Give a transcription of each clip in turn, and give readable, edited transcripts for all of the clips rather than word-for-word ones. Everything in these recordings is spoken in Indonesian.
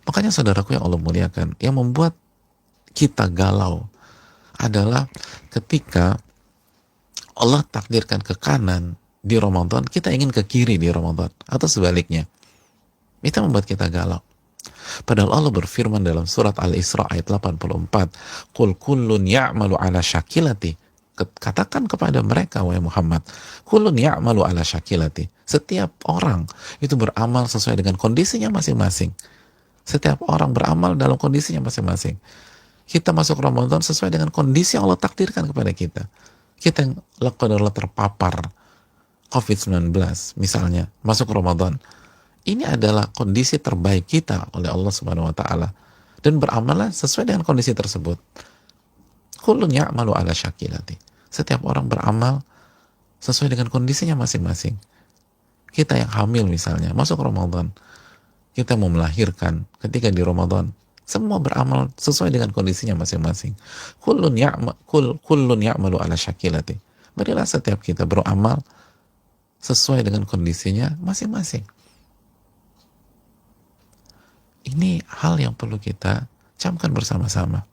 Makanya saudaraku yang Allah muliakan, yang membuat kita galau adalah ketika Allah takdirkan ke kanan di Ramadan, kita ingin ke kiri di Ramadan, atau sebaliknya. Itu membuat kita galau. Padahal Allah berfirman dalam surat Al-Isra ayat 84, "Qul kullun ya'malu ala syakilati." Katakan kepada mereka, wahai Muhammad, kullun ya'malu ala syakilati. Setiap orang itu beramal sesuai dengan kondisinya masing-masing. Setiap orang beramal dalam kondisinya masing-masing. Kita masuk Ramadan sesuai dengan kondisi yang Allah takdirkan kepada kita. Kita yang adalah terpapar COVID-19 misalnya, masuk Ramadan. Ini adalah kondisi terbaik kita oleh Allah Subhanahu wa taala, dan beramallah sesuai dengan kondisi tersebut. Kullun ya'malu ala syakilati. Setiap orang beramal sesuai dengan kondisinya masing-masing. Kita yang hamil misalnya, masuk Ramadan, kita mau melahirkan ketika di Ramadan, semua beramal sesuai dengan kondisinya masing-masing. Kullun ya'malu ala syakilati. Marilah setiap kita beramal sesuai dengan kondisinya masing-masing. Ini hal yang perlu kita camkan bersama-sama.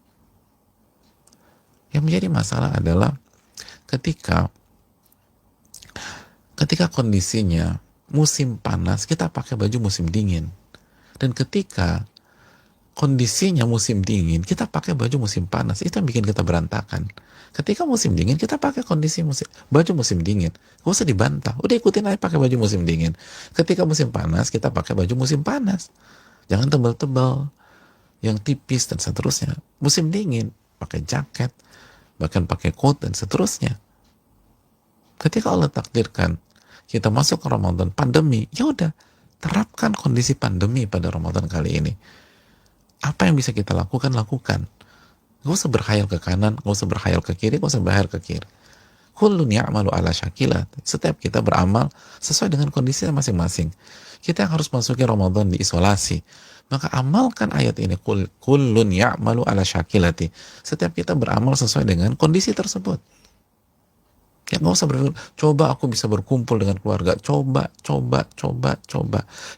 Yang menjadi masalah adalah ketika kondisinya musim panas, kita pakai baju musim dingin. Dan ketika kondisinya musim dingin, kita pakai baju musim panas. Itu yang bikin kita berantakan. Ketika musim dingin, kita pakai baju musim dingin. Gak usah dibantah. Udah ikutin aja pakai baju musim dingin. Ketika musim panas, kita pakai baju musim panas. Jangan tebal-tebal, yang tipis dan seterusnya. Musim dingin, pakai jaket, bahkan pakai coat dan seterusnya. Ketika Allah takdirkan kita masuk ke Ramadan pandemi, ya udah, terapkan kondisi pandemi pada Ramadan kali ini. Apa yang bisa kita lakukan, lakukan. Gak usah berkhayal ke kanan, gak usah berkhayal ke kiri, gak usah berkhayal ke kiri. Kullun ya'malu ala syakilat. Setiap kita beramal sesuai dengan kondisinya masing-masing. Kita yang harus masuki Ramadan diisolasi, maka amalkan ayat ini, kullun ya'malu ala syakilati. Setiap kita beramal sesuai dengan kondisi tersebut. Ya nggak usah berpikir, coba aku bisa berkumpul dengan keluarga. Coba.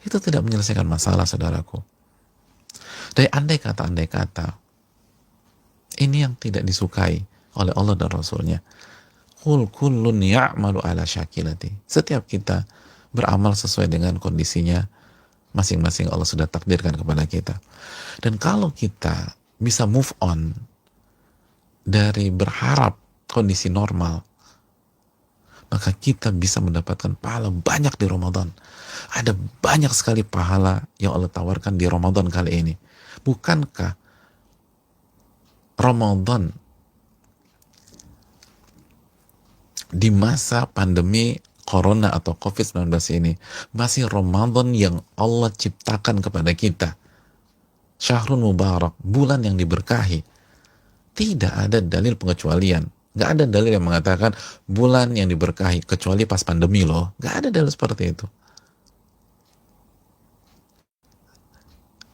Itu tidak menyelesaikan masalah, saudaraku. Dari andai kata, ini yang tidak disukai oleh Allah dan Rasulnya. Kullun ya'malu ala syakilati. Setiap kita beramal sesuai dengan kondisinya masing-masing, Allah sudah takdirkan kepada kita. Dan kalau kita bisa move on dari berharap kondisi normal, maka kita bisa mendapatkan pahala banyak di Ramadan. Ada banyak sekali pahala yang Allah tawarkan di Ramadan kali ini. Bukankah Ramadan di masa pandemi Corona atau COVID-19 ini masih Ramadan yang Allah ciptakan kepada kita? Syahrul Mubarak, bulan yang diberkahi. Tidak ada dalil pengecualian. Gak ada dalil yang mengatakan bulan yang diberkahi kecuali pas pandemi loh. Gak ada dalil seperti itu.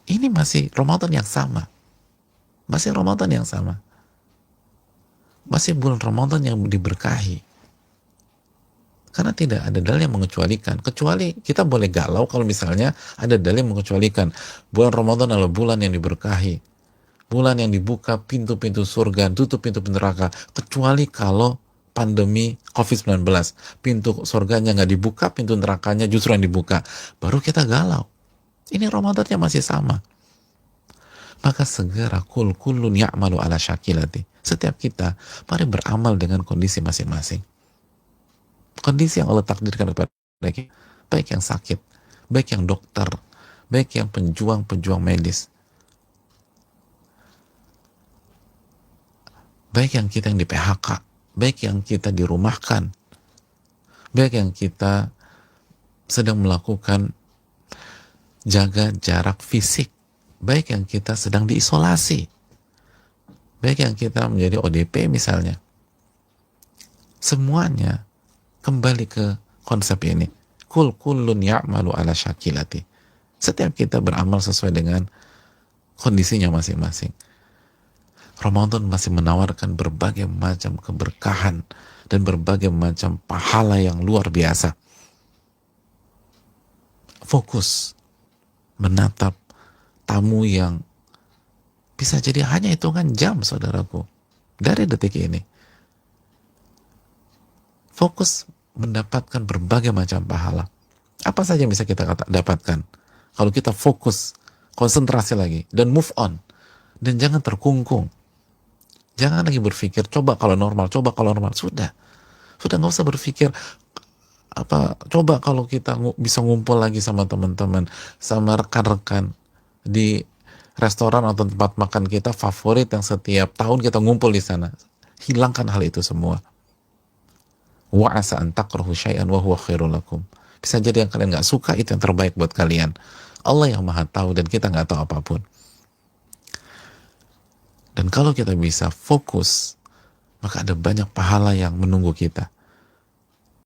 Ini masih Ramadan yang sama. Masih Ramadan yang sama. Masih bulan Ramadan yang diberkahi. Karena tidak ada dalil yang mengecualikan. Kecuali kita boleh galau kalau misalnya ada dalil yang mengecualikan. Bulan Ramadan adalah bulan yang diberkahi. Bulan yang dibuka pintu-pintu surga, tutup pintu-pintu neraka. Kecuali kalau pandemi COVID-19. Pintu surganya nggak dibuka, pintu nerakanya justru yang dibuka. Baru kita galau. Ini Ramadannya masih sama. Maka segera kullun ya'malu ala syakilati. Setiap kita, mari beramal dengan kondisi masing-masing. Kondisi yang Allah takdirkan kepada kita, baik yang sakit, baik yang dokter, baik yang pejuang medis, baik yang kita yang di PHK, baik yang kita dirumahkan, baik yang kita sedang melakukan jaga jarak fisik, baik yang kita sedang diisolasi, baik yang kita menjadi ODP misalnya. Semuanya kembali ke konsep ini. Kullun ya'malu ala syakilati. Setiap kita beramal sesuai dengan kondisinya masing-masing. Ramadan masih menawarkan berbagai macam keberkahan dan berbagai macam pahala yang luar biasa. Fokus menatap tamu yang bisa jadi hanya hitungan jam, saudaraku, dari detik ini. Fokus mendapatkan berbagai macam pahala. Apa saja yang bisa kita dapatkan kalau kita fokus, konsentrasi lagi, dan move on, dan jangan terkungkung. Jangan lagi berpikir coba kalau normal, sudah nggak usah berpikir coba kalau kita bisa ngumpul lagi sama teman-teman, sama rekan-rekan di restoran atau tempat makan kita favorit yang setiap tahun kita ngumpul di sana. Hilangkan hal itu semua. Wa asa an takrahu syai'an wa huwa khairul lakum. Bisa jadi yang kalian nggak suka itu yang terbaik buat kalian. Allah yang maha tahu dan kita nggak tahu apapun. Dan kalau kita bisa fokus, maka ada banyak pahala yang menunggu kita.